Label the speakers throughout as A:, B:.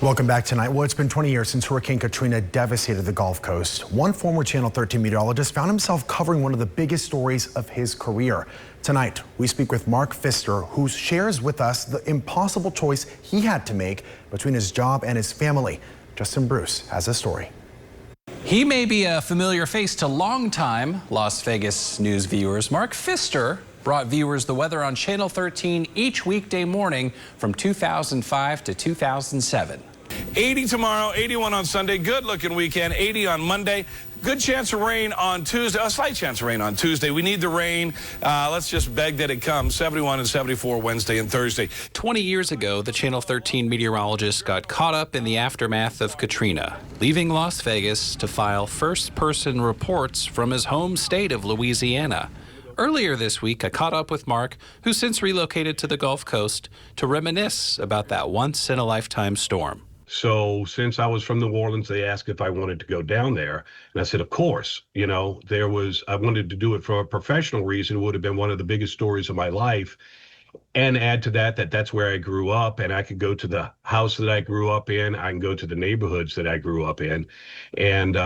A: Welcome back tonight. Well, it's been 20 years since Hurricane Katrina devastated the Gulf Coast. One former Channel 13 meteorologist found himself covering one of the biggest stories of his career. Tonight, we speak with Mark Pfister, who shares with us the impossible choice he had to make between his job and his family. Justin Bruce has a story.
B: He may be a familiar face to longtime Las Vegas news viewers. Mark Pfister brought viewers the weather on Channel 13 each weekday morning from 2005 to 2007.
C: 80 tomorrow, 81 on Sunday, good looking weekend, 80 on Monday. Good chance of rain on Tuesday, a slight chance of rain on Tuesday. We need the rain. Let's just beg that it comes. 71 and 74 Wednesday and Thursday.
B: 20 years ago, the Channel 13 meteorologist got caught up in the aftermath of Katrina, leaving Las Vegas to file first-person reports from his home state of Louisiana. Earlier this week, I caught up with Mark, who since relocated to the Gulf Coast, to reminisce about that once-in-a-lifetime storm.
D: So since I was from New Orleans, they asked if I wanted to go down there. And I said, of course. You know, I wanted to do it for a professional reason. It would have been one of the biggest stories of my life. And add to that's where I grew up. And I could go to the house that I grew up in. I can go to the neighborhoods that I grew up in and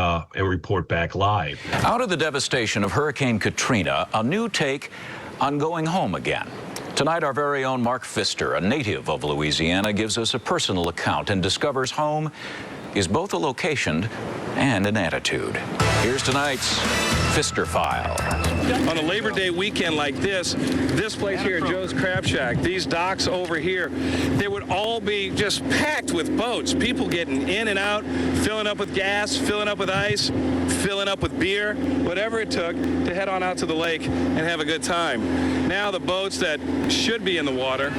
D: report back live.
E: Out of the devastation of Hurricane Katrina, a new take on going home again. Tonight, our very own Mark Pfister, a native of Louisiana, gives us a personal account and discovers home is both a location and an attitude. Here's tonight's Pfister File.
C: On a Labor Day weekend like this place here at Joe's Crab Shack, these docks over here, they would all be just packed with boats. People getting in and out, filling up with gas, filling up with ice, filling up with beer, whatever it took to head on out to the lake and have a good time. Now the boats that should be in the water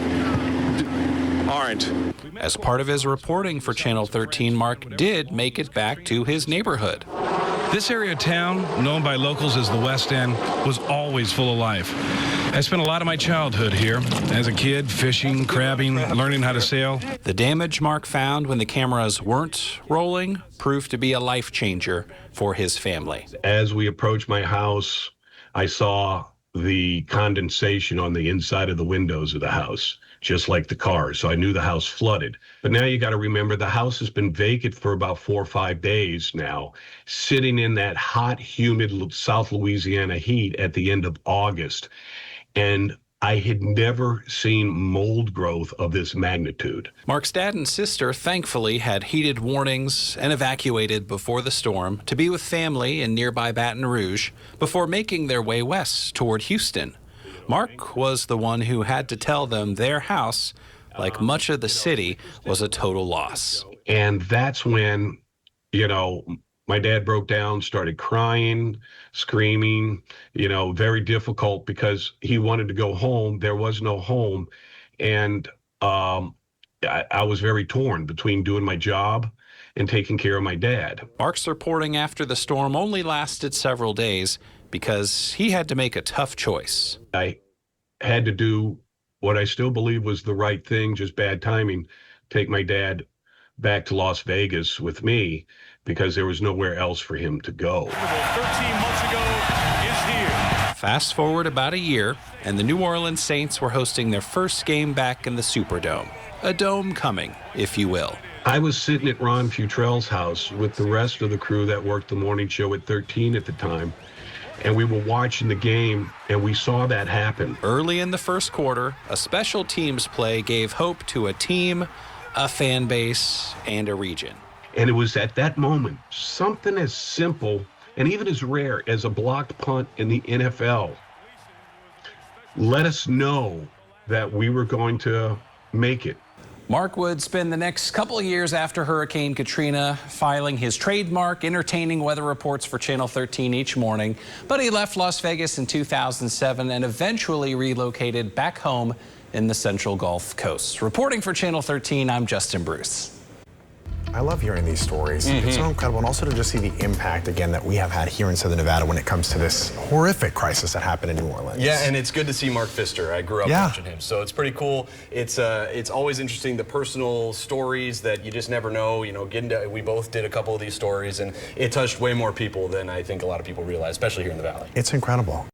C: aren't.
B: As part of his reporting for Channel 13, Mark did make it back to his neighborhood.
C: This area of town, known by locals as the West End, was always full of life. I spent a lot of my childhood here. As a kid, fishing, crabbing, learning how to sail.
B: The damage Mark found when the cameras weren't rolling proved to be a life changer for his family.
D: As we approached my house, I saw the condensation on the inside of the windows of the house, just like the cars. So I knew the house flooded. But now you got to remember the house has been vacant for about 4 or 5 days now, sitting in that hot, humid South Louisiana heat at the end of August. And I had never seen mold growth of this magnitude.
B: Mark's dad and sister thankfully had heated warnings and evacuated before the storm to be with family in nearby Baton Rouge before making their way west toward Houston. Mark was the one who had to tell them their house, like much of the city, was a total loss.
D: And that's when, my dad broke down, started crying, screaming, very difficult because he wanted to go home. There was no home. And I was very torn between doing my job and taking care of my dad.
B: Mark's reporting after the storm only lasted several days because he had to make a tough choice.
D: I had to do what I still believe was the right thing, just bad timing, take my dad back to Las Vegas with me because there was nowhere else for him to go.
C: 13 months ago is here.
B: Fast forward about a year, and the New Orleans Saints were hosting their first game back in the Superdome. A dome coming, if you will.
D: I was sitting at Ron Futrell's house with the rest of the crew that worked the morning show at 13 at the time. And we were watching the game, and we saw that happen.
B: Early in the first quarter, a special teams play gave hope to a team, a fan base, and a region.
D: And it was at that moment, something as simple and even as rare as a blocked punt in the NFL let us know that we were going to make it.
B: Mark would spend the next couple of years after Hurricane Katrina filing his trademark entertaining weather reports for Channel 13 each morning, but he left Las Vegas in 2007 and eventually relocated back home in the Central Gulf Coast. Reporting for Channel 13, I'm Justin Bruce.
A: I love hearing these stories. It's so incredible, and also to just see the impact, again, that we have had here in Southern Nevada when it comes to this horrific crisis that happened in New Orleans.
F: Yeah, and it's good to see Mark Pfister. I grew up watching him, so it's pretty cool. It's always interesting, the personal stories that you just never know. We both did a couple of these stories, and it touched way more people than I think a lot of people realize, especially here in the Valley.
A: It's incredible.